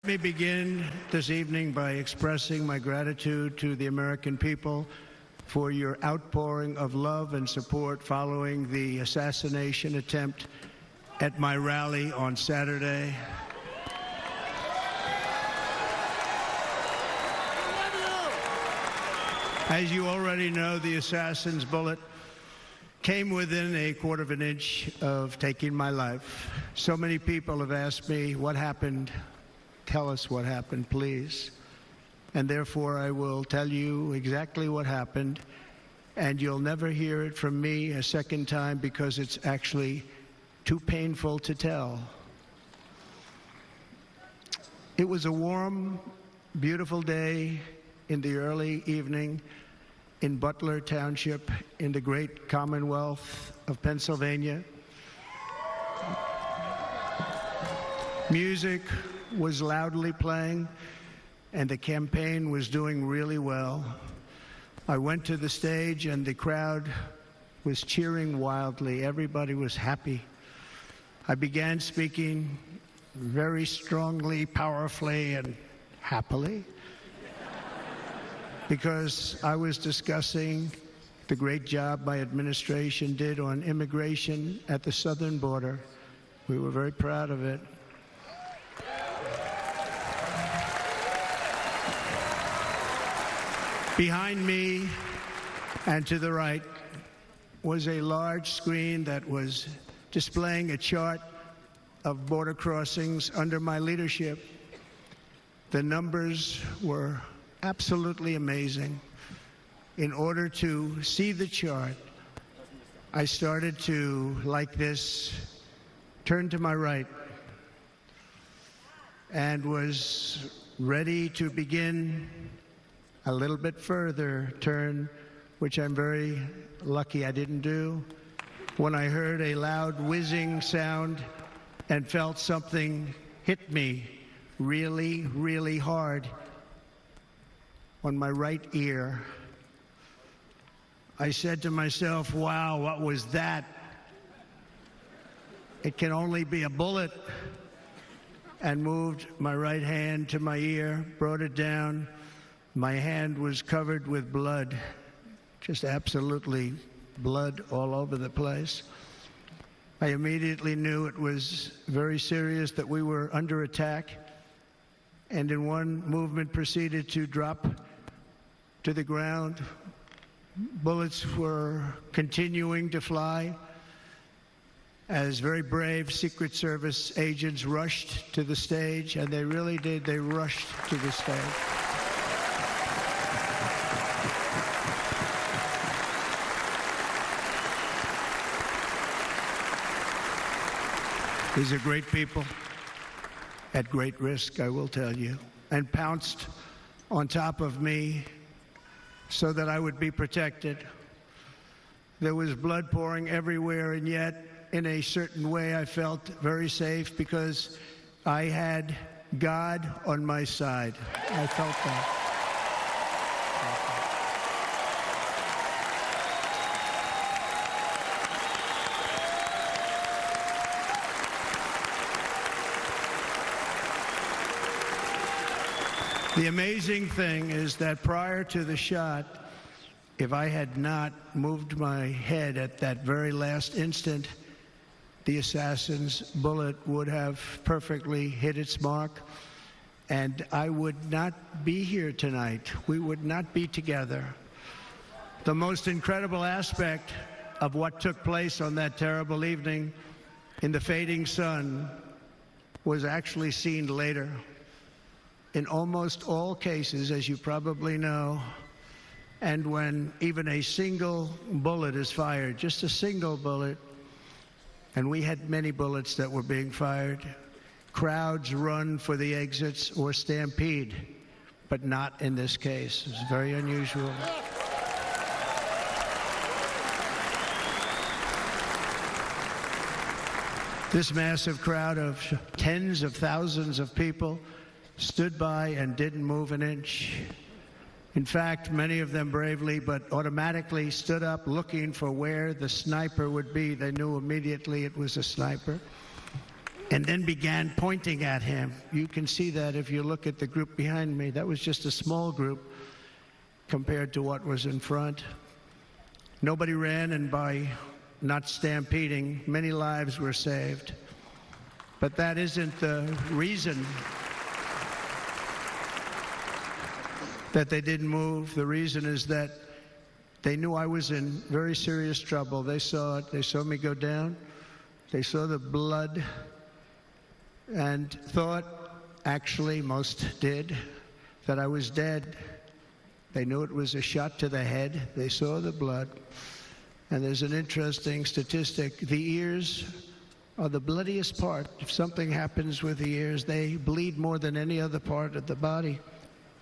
Let me begin this evening by expressing my gratitude to the American people for your outpouring of love and support following the assassination attempt at my rally on Saturday. As you already know, the assassin's bullet came within a quarter of an inch of taking my life. So many people have asked me, what happened? Tell us what happened, please. And therefore, I will tell you exactly what happened, and you'll never hear it from me a second time because it's actually too painful to tell. It was a warm, beautiful day in the early evening in Butler Township in the great Commonwealth of Pennsylvania. Music was loudly playing, and the campaign was doing really well. I went to the stage, and the crowd was cheering wildly. Everybody was happy. I began speaking very strongly, powerfully, and happily because I was discussing the great job my administration did on immigration at the southern border. We were very proud of it. Behind me and to the right was a large screen that was displaying a chart of border crossings under my leadership. The numbers were absolutely amazing. In order to see the chart, I started to, like this, turn to my right and was ready to begin a little bit further turn, which I'm very lucky I didn't do, when I heard a loud whizzing sound and felt something hit me really, really hard on my right ear. I said to myself, wow, what was that? It can only be a bullet. And moved my right hand to my ear, brought it down. My hand was covered with blood, just absolutely blood all over the place. I immediately knew it was very serious, that we were under attack, and in one movement proceeded to drop to the ground. Bullets were continuing to fly as very brave Secret Service agents rushed to the stage, and they really did. They rushed to the stage. These are great people at great risk, I will tell you, and pounced on top of me so that I would be protected. There was blood pouring everywhere, and yet, in a certain way, I felt very safe because I had God on my side. I felt that. The amazing thing is that prior to the shot, if I had not moved my head at that very last instant, the assassin's bullet would have perfectly hit its mark, and I would not be here tonight. We would not be together. The most incredible aspect of what took place on that terrible evening in the fading sun was actually seen later. In almost all cases, as you probably know, and when even a single bullet is fired, just a single bullet, and we had many bullets that were being fired, crowds run for the exits or stampede, but not in this case. It's very unusual. This massive crowd of tens of thousands of people stood by and didn't move an inch. In fact, many of them bravely but automatically stood up looking for where the sniper would be. They knew immediately it was a sniper. and then began pointing at him. You can see that if you look at the group behind me. That was just a small group compared to what was in front. Nobody ran, and by not stampeding, many lives were saved. But that isn't the reason that they didn't move. The reason is that they knew I was in very serious trouble. They saw it. They saw me go down. They saw the blood and thought, actually most did, that I was dead. They knew it was a shot to the head. They saw the blood. And there's an interesting statistic. The ears are the bloodiest part. If something happens with the ears, they bleed more than any other part of the body.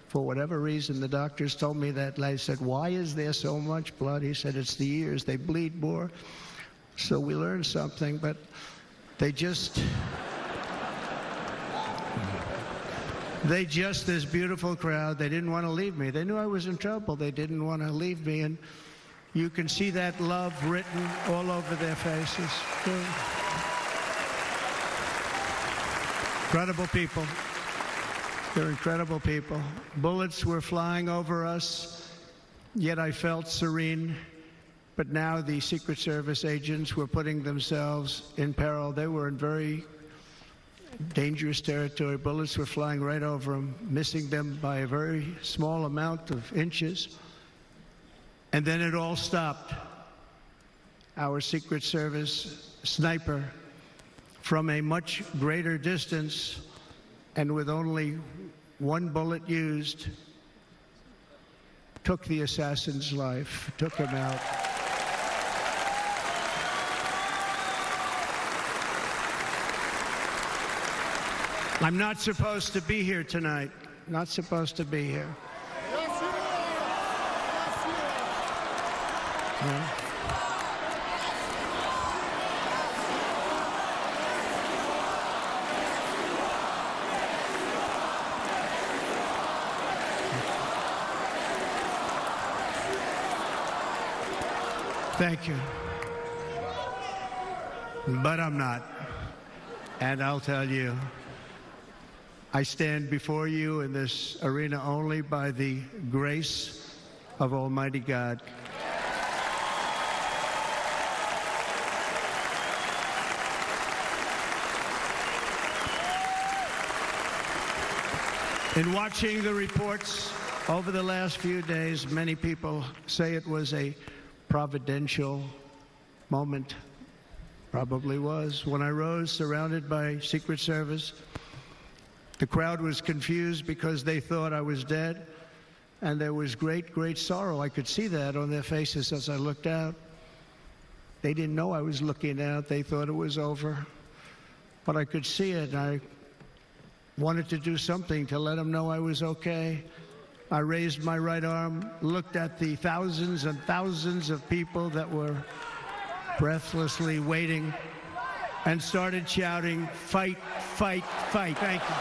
For whatever reason, the doctors told me that. I said, why is there so much blood? He said, it's the ears. They bleed more. So we learned something, but they just, this beautiful crowd, they didn't want to leave me. They knew I was in trouble. They didn't want to leave me. And you can see that love written all over their faces. Incredible people. They're incredible people. Bullets were flying over us, yet I felt serene. But now the Secret Service agents were putting themselves in peril. They were in very dangerous territory. Bullets were flying right over them, missing them by a very small amount of inches. And then it all stopped. Our Secret Service sniper, from a much greater distance and with only one bullet used, took the assassin's life, took him out. I'm not supposed to be here tonight. Not supposed to be here. Yes, you are. Yes, you are. Yeah. Thank you. But I'm not. And I'll tell you, I stand before you in this arena only by the grace of Almighty God. In watching the reports over the last few days, many people say it was a providential moment. Probably was. When I rose, surrounded by Secret Service, the crowd was confused because they thought I was dead, and there was great, great sorrow. I could see that on their faces as I looked out. They didn't know I was looking out. They thought it was over. But I could see it, and I wanted to do something to let them know I was okay. I raised my right arm, looked at the thousands and thousands of people that were breathlessly waiting, and started shouting, "Fight, fight, fight." Thank you.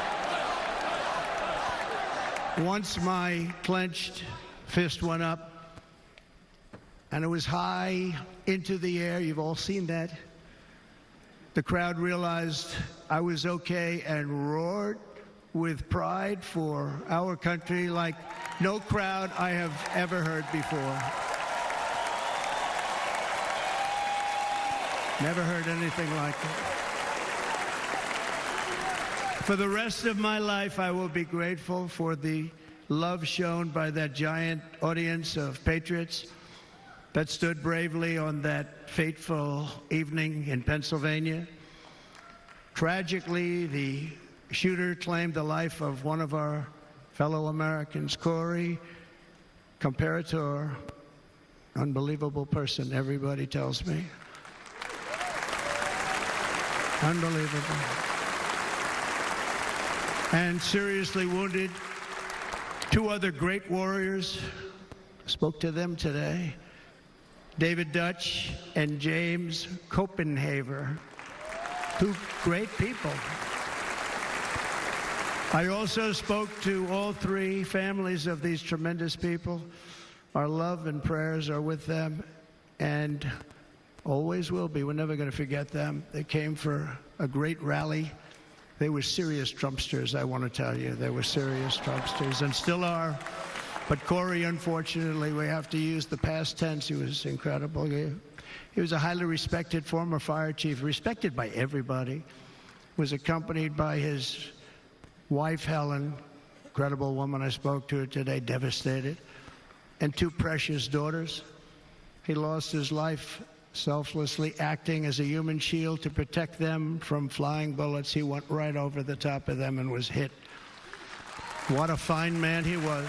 Once my clenched fist went up, and it was high into the air, you've all seen that, the crowd realized I was okay and roared with pride for our country like no crowd I have ever heard before. Never heard anything like it. For the rest of my life, I will be grateful for the love shown by that giant audience of patriots that stood bravely on that fateful evening in Pennsylvania. Tragically, the shooter claimed the life of one of our fellow Americans, Corey Comparator. Unbelievable person, everybody tells me. Unbelievable. And seriously wounded, two other great warriors. Spoke to them today. David Dutch and James Copenhaver. Two great people. I also spoke to all three families of these tremendous people. Our love and prayers are with them. And Always will be. We're never going to forget them. They came for a great rally. They were serious Trumpsters, I want to tell you. They were serious Trumpsters and still are. But Corey, unfortunately, we have to use the past tense. He was incredible. He was a highly respected former fire chief, respected by everybody. Was accompanied by his wife, Helen, incredible woman. I spoke to her today, devastated, and two precious daughters. He lost his life selflessly acting as a human shield to protect them from flying bullets. He went right over the top of them and was hit. What a fine man he was.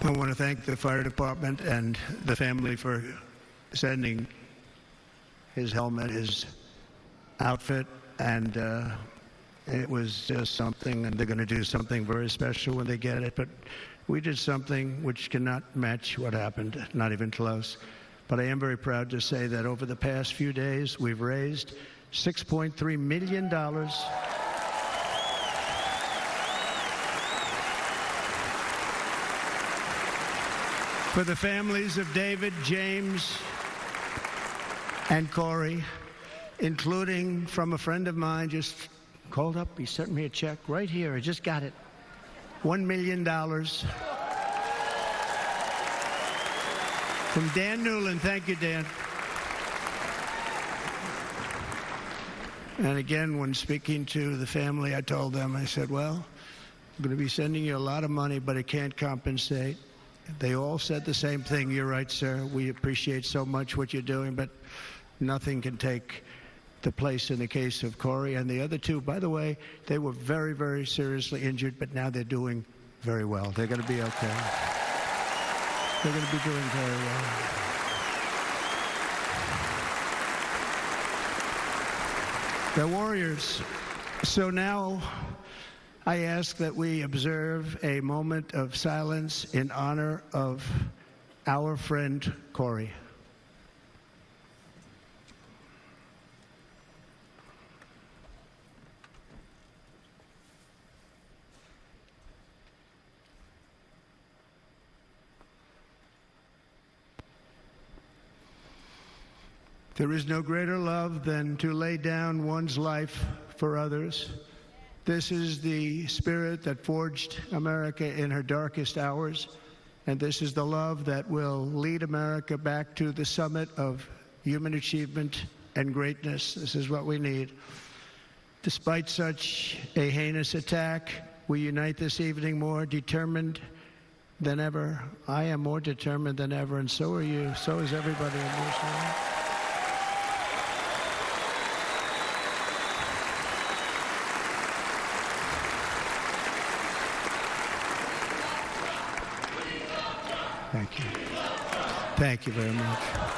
I want to thank the fire department and the family for sending his helmet, his outfit, and it was just something, and they're going to do something very special when they get it. But we did something which cannot match what happened, not even close. But I am very proud to say that over the past few days, we've raised $6.3 million for the families of David, James, and Corey, including from a friend of mine just called up. He sent me a check right here. I just got it. $1 million from Dan Newland. Thank you, Dan. And again, when speaking to the family, I told them, I said, well, I'm going to be sending you a lot of money, but it can't compensate. They all said the same thing. You're right, sir. We appreciate so much what you're doing, but nothing can take the place in the case of Corey. And the other two, by the way, they were very, very seriously injured, but now they're doing very well. They're going to be okay. They're going to be doing very well. They're warriors. So now I ask that we observe a moment of silence in honor of our friend Corey. There is no greater love than to lay down one's life for others. This is the spirit that forged America in her darkest hours, and this is the love that will lead America back to the summit of human achievement and greatness. This is what we need. Despite such a heinous attack, we unite this evening more determined than ever. I am more determined than ever, and so are you. So is everybody in this room. Thank you. Thank you very much.